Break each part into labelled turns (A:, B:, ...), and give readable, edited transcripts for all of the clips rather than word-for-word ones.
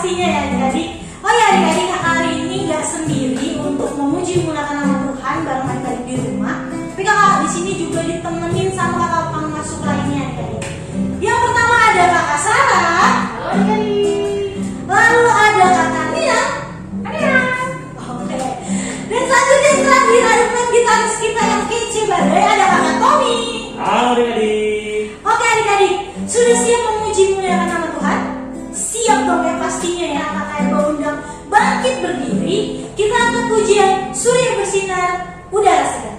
A: pastinya ya adik-adik. Oh ya adik-adik, kakak hari ini gak sendiri untuk memuji muliakan nama Tuhan bareng adik-adik di rumah. Tapi kakak di sini juga ditemenin sama kakak pengasuh lainnya adik-adik. Yang pertama ada kakak Sarah.
B: Halo adik-adik.
A: Lalu ada kakak Nia. Oke. Dan selanjutnya terakhir ada teman gitaris kita yang kece badai, ada kakak Tommy.
C: Halo adik-adik.
A: Oke adik-adik, sudah siap memuji muliakan nama Tuhan? Siap dong ya pastinya ya, kakak Eba undang bangkit berdiri. Kita angkat pujian Surya Bersinar Udara Segar.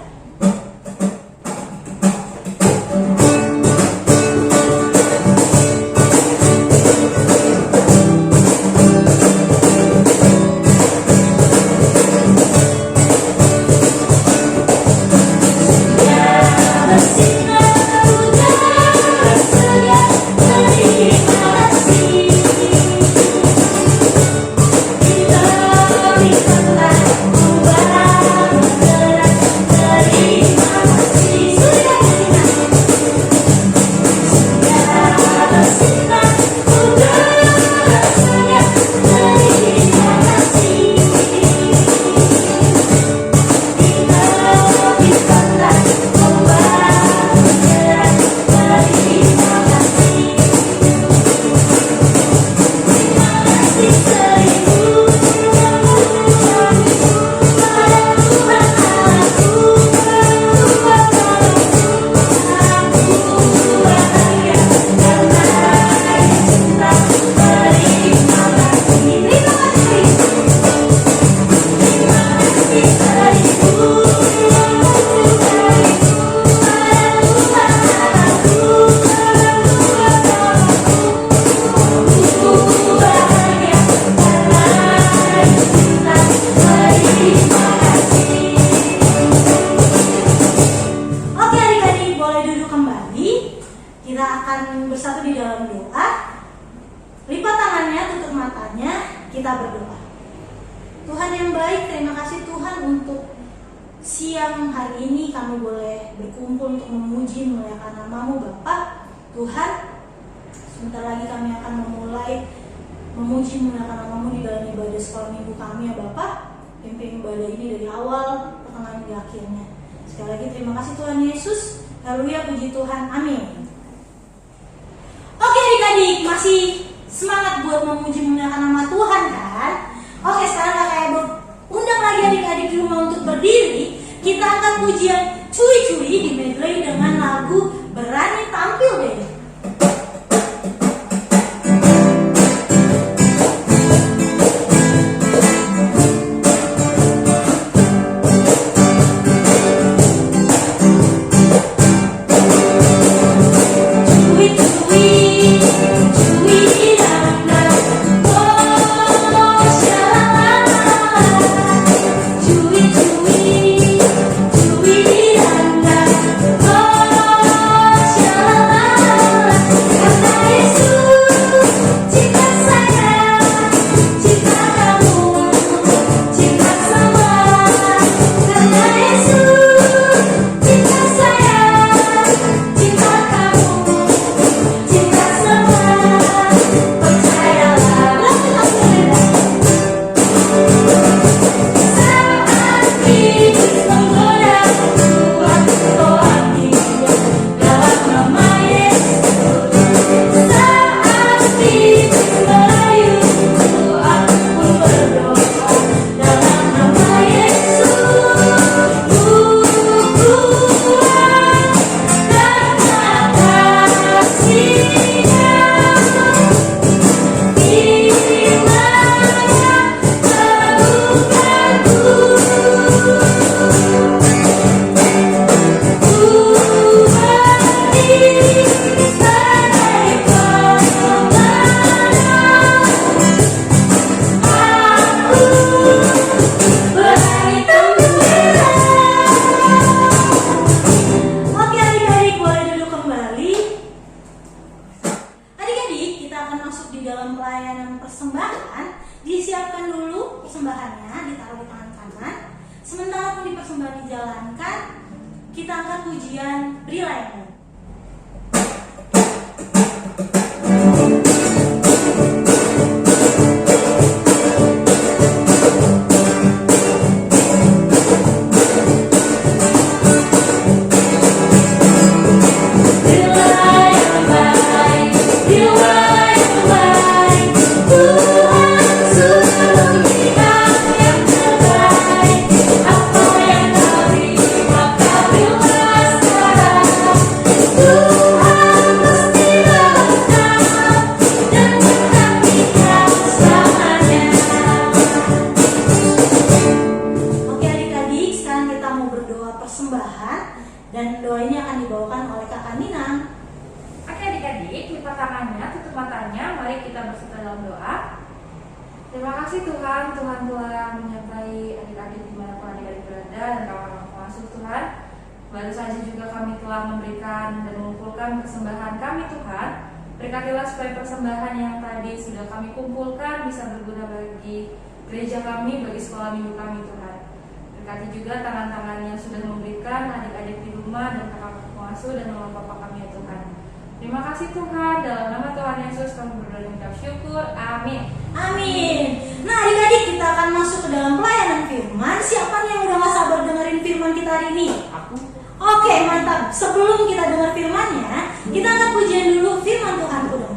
A: Siang hari ini kami boleh berkumpul untuk memuji memuliakan nama-Mu Bapa. Tuhan, sebentar lagi kami akan memulai memuji memuliakan nama-Mu di dalam ibadah sekolah minggu kami ya Bapa. Pimpin ibadah ini dari awal, pertengahan hingga akhirnya. Sekali lagi terima kasih Tuhan Yesus. Haleluya, puji Tuhan, amin. Oke adik-adik, masih semangat buat memuji memuliakan nama Tuhan kan? Oke, sekarang kakak Ibu undang lagi adik-adik di rumah untuk berdiri. Kita akan pujian Cui-Cui di medley dengan lagu Berani Tampil deh. Kita angkat pujian Berilah.
B: Terima kasih Tuhan, Tuhan telah menyertai adik-adik dimanapun adik-adik berada dan kawan-kawan pengasuh Tuhan. Baru saja juga kami telah memberikan dan mengumpulkan persembahan kami Tuhan. Berkatilah supaya persembahan yang tadi sudah kami kumpulkan bisa berguna bagi gereja kami, bagi sekolah minggu kami Tuhan. Berkati juga tangan-tangan yang sudah memberikan adik-adik di rumah dan kakak pengasuh dan mama papa kami ya Tuhan. Terima kasih Tuhan, dalam nama Tuhan Yesus kami berdoa dan mengucap syukur. Amin.
A: Amin. Nah adik-adik, kita akan masuk ke dalam pelayanan firman. Siapa nih yang udah gak sabar dengerin firman kita hari ini?
C: Aku.
A: Oke, mantap. Sebelum kita dengar firmannya, kita akan pujian dulu firman Tuhan dong.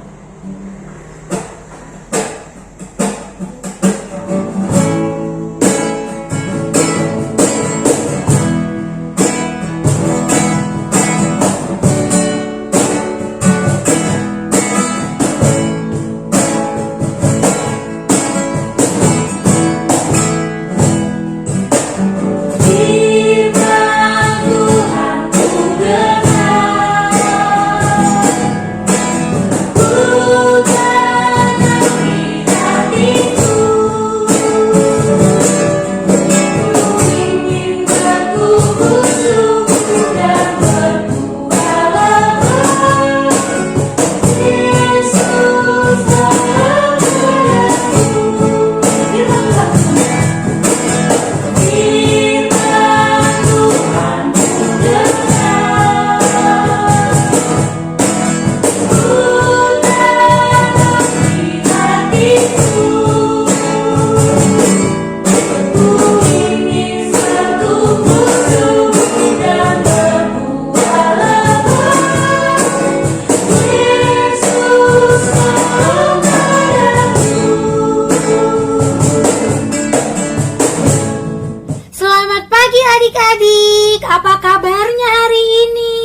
A: Adik-adik, apa kabarnya hari ini?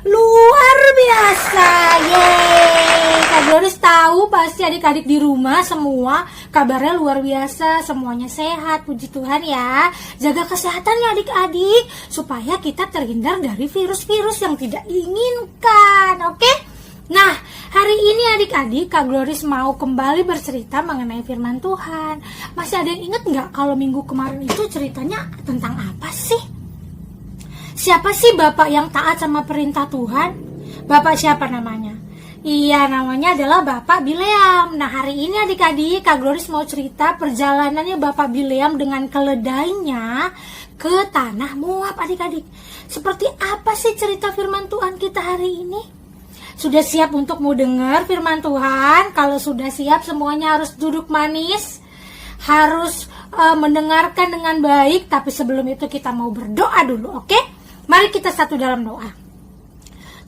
A: Luar biasa, yeay. Kak Gloris tahu pasti adik-adik di rumah semua kabarnya luar biasa, semuanya sehat, puji Tuhan ya. Jaga kesehatan ya adik-adik, supaya kita terhindar dari virus-virus yang tidak diinginkan, oke? Nah, hari ini adik-adik Kak Gloris mau kembali bercerita mengenai firman Tuhan. Masih ada yang ingat nggak kalau minggu kemarin itu ceritanya tentang apa sih? Siapa sih Bapak yang taat sama perintah Tuhan? Bapak siapa namanya? Iya, namanya adalah Bapak Bileam. Nah, hari ini adik-adik Kak Gloris mau cerita perjalanannya Bapak Bileam dengan keledainya ke tanah Moab adik-adik. Seperti apa sih cerita firman Tuhan kita hari ini? Sudah siap untuk mau dengar firman Tuhan? Kalau sudah siap semuanya harus duduk manis, harus mendengarkan dengan baik. Tapi sebelum itu kita mau berdoa dulu, oke? Mari kita satu dalam doa.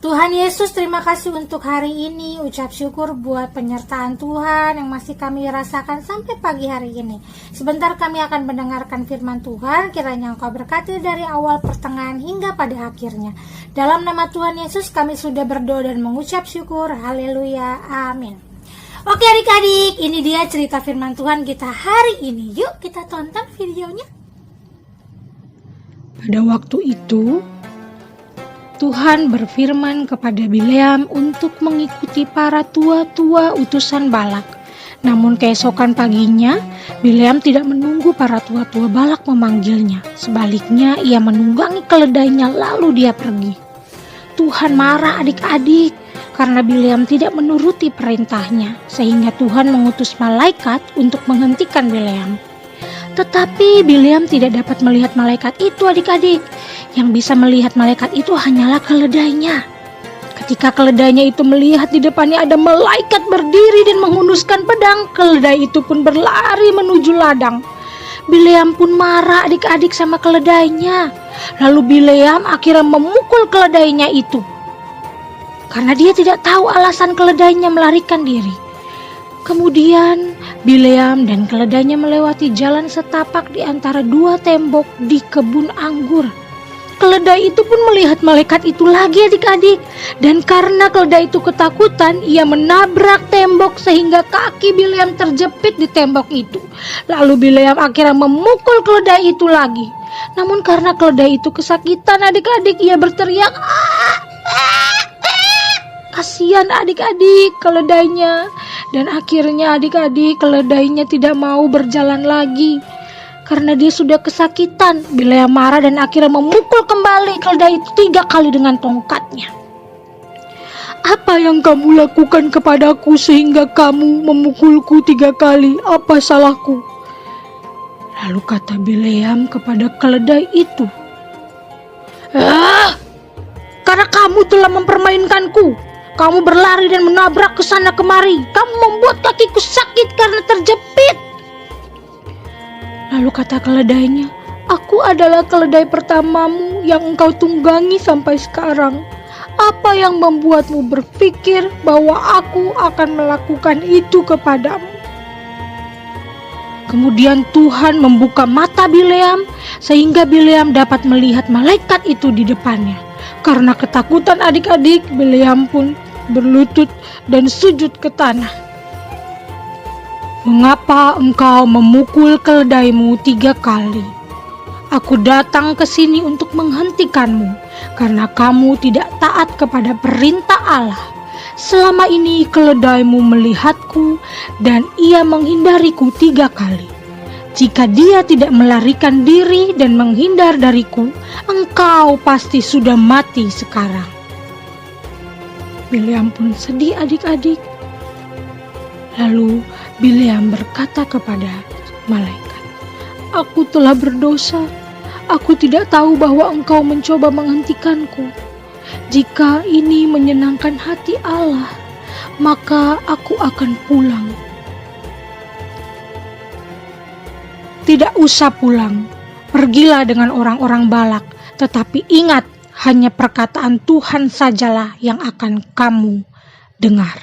A: Tuhan Yesus, terima kasih untuk hari ini. Ucap syukur buat penyertaan Tuhan yang masih kami rasakan sampai pagi hari ini. Sebentar kami akan mendengarkan firman Tuhan. Kiranya Engkau berkati dari awal, pertengahan hingga pada akhirnya. Dalam nama Tuhan Yesus kami sudah berdoa dan mengucap syukur. Haleluya, amin. Oke adik-adik, ini dia cerita firman Tuhan kita hari ini. Yuk kita tonton videonya.
D: Pada waktu itu, Tuhan berfirman kepada Bileam untuk mengikuti para tua-tua utusan Balak. Namun keesokan paginya, Bileam tidak menunggu para tua-tua Balak memanggilnya. Sebaliknya, ia menunggangi keledainya lalu dia pergi. Tuhan marah adik-adik karena Bileam tidak menuruti perintahnya, sehingga Tuhan mengutus malaikat untuk menghentikan Bileam. Tetapi Bileam tidak dapat melihat malaikat itu adik-adik. Yang bisa melihat malaikat itu hanyalah keledainya. Ketika keledainya itu melihat di depannya ada malaikat berdiri dan menghunuskan pedang, keledai itu pun berlari menuju ladang. Bileam pun marah adik-adik sama keledainya. Lalu Bileam akhirnya memukul keledainya itu. Karena dia tidak tahu alasan keledainya melarikan diri. Kemudian Bileam dan keledainya melewati jalan setapak di antara dua tembok di kebun anggur. Keledai itu pun melihat malaikat itu lagi adik-adik. Dan karena keledai itu ketakutan, ia menabrak tembok sehingga kaki Bileam terjepit di tembok itu. Lalu Bileam akhirnya memukul keledai itu lagi. Namun karena keledai itu kesakitan adik-adik, ia berteriak, Kasihan adik-adik keledainya. Dan akhirnya adik-adik keledainya tidak mau berjalan lagi karena dia sudah kesakitan. Bileam marah dan akhirnya memukul kembali keledai itu 3 kali dengan tongkatnya. Apa yang kamu lakukan kepadaku sehingga kamu memukulku 3 kali? Apa salahku? Lalu kata Bileam kepada keledai itu, karena kamu telah mempermainkanku. Kamu berlari dan menabrak ke sana kemari. Kamu membuat kakiku sakit karena terjepit. Lalu kata keledainya, aku adalah keledai pertamamu yang engkau tunggangi sampai sekarang. Apa yang membuatmu berpikir bahwa aku akan melakukan itu kepadamu? Kemudian Tuhan membuka mata Bileam sehingga Bileam dapat melihat malaikat itu di depannya. Karena ketakutan adik-adik, Bileam pun berlutut dan sujud ke tanah. Mengapa engkau memukul keledaimu 3 kali? Aku datang ke sini untuk menghentikanmu karena kamu tidak taat kepada perintah Allah. Selama ini keledaimu melihatku dan ia menghindariku 3 kali. Jika dia tidak melarikan diri dan menghindar dariku, engkau pasti sudah mati sekarang. Bileam pun sedih adik-adik. Lalu Bileam berkata kepada malaikat, aku telah berdosa. Aku tidak tahu bahwa engkau mencoba menghentikanku. Jika ini menyenangkan hati Allah, maka aku akan pulang. Tidak usah pulang, pergilah dengan orang-orang Balak, tetapi ingat, hanya perkataan Tuhan sajalah yang akan kamu dengar.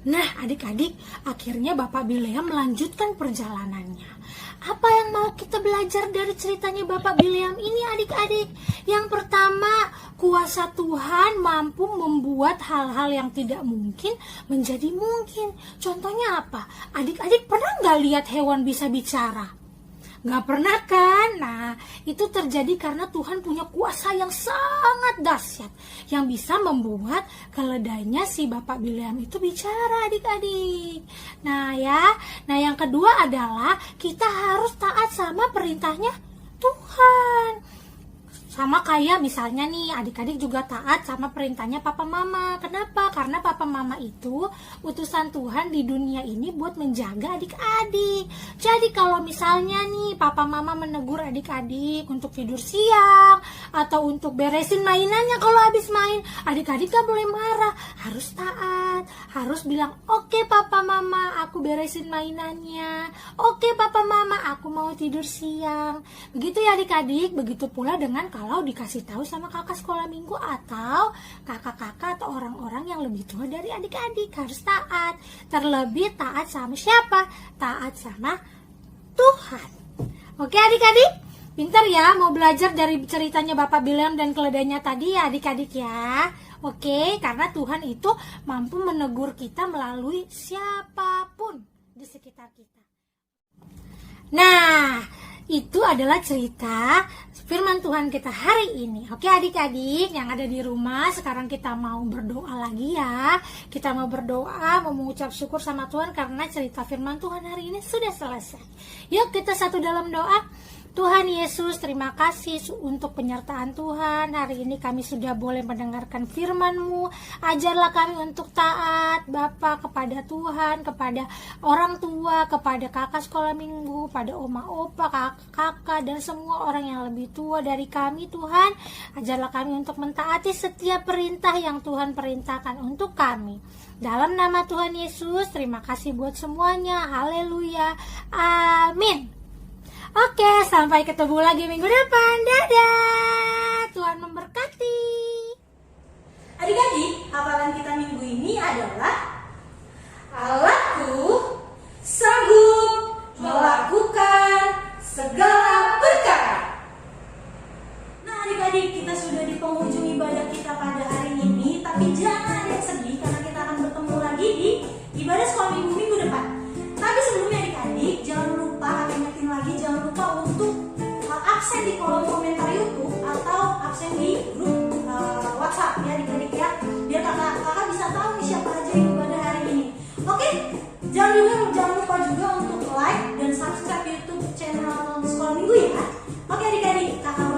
A: Nah adik-adik, akhirnya Bapak Bileam melanjutkan perjalanannya. Apa yang mau kita belajar dari ceritanya Bapak Bileam ini adik-adik? Yang pertama, kuasa Tuhan mampu membuat hal-hal yang tidak mungkin menjadi mungkin. Contohnya apa? Adik-adik pernah nggak lihat hewan bisa bicara? Nggak pernah kan? Nah, itu terjadi karena Tuhan punya kuasa yang sangat dahsyat yang bisa membuat keledainya si Bapak Bileam itu bicara adik-adik. Nah yang kedua adalah kita harus taat sama perintahnya Tuhan. Sama kayak misalnya nih, adik-adik juga taat sama perintahnya papa mama. Kenapa? Karena papa mama itu utusan Tuhan di dunia ini buat menjaga adik-adik. Jadi kalau misalnya nih papa mama menegur adik-adik untuk tidur siang atau untuk beresin mainannya kalau habis main, adik-adik gak boleh marah, harus taat, harus bilang oke papa mama, aku beresin mainannya, oke papa mama, aku mau tidur siang. Begitu ya adik-adik. Begitu pula dengan kalau dikasih tahu sama kakak sekolah minggu atau kakak-kakak atau orang-orang yang lebih tua dari adik-adik, harus taat. Terlebih taat sama siapa? Taat sama Tuhan. Oke adik-adik, pintar ya mau belajar dari ceritanya Bapak Bileam dan keledainya tadi ya adik-adik ya. Oke, karena Tuhan itu mampu menegur kita melalui siapapun di sekitar kita. Nah, itu adalah cerita firman Tuhan kita hari ini. Oke adik-adik yang ada di rumah, sekarang kita mau berdoa lagi ya. Kita mau berdoa, mau mengucap syukur sama Tuhan karena cerita firman Tuhan hari ini sudah selesai. Yuk kita satu dalam doa. Tuhan Yesus, terima kasih untuk penyertaan Tuhan. Hari ini kami sudah boleh mendengarkan firman-Mu. Ajarlah kami untuk taat Bapa kepada Tuhan, kepada orang tua, kepada kakak sekolah minggu, pada oma opa, kakak dan semua orang yang lebih tua dari kami Tuhan. Ajarlah kami untuk mentaati setiap perintah yang Tuhan perintahkan untuk kami. Dalam nama Tuhan Yesus, terima kasih buat semuanya. Haleluya. Amin. Oke, sampai ketemu lagi minggu depan. Dadah. Tuhan memberkati. Adik-adik, hafalan kita minggu ini adalah Allahku sanggup melakukan segala perkara. Nah adik-adik, kita sudah di penghujung ibadah kita pada hari ini. Tapi jangan ada yang sedih karena kita akan bertemu lagi di ibadah sekolah minggu depan. Tapi sebelumnya adik-adik, jangan lupa untuk absen di kolom komentar YouTube atau absen di grup WhatsApp ya adik-adik ya, biar kakak Jangan lupa juga untuk like dan subscribe YouTube channel Sekolah Minggu ya. Oke adik-adik, kakak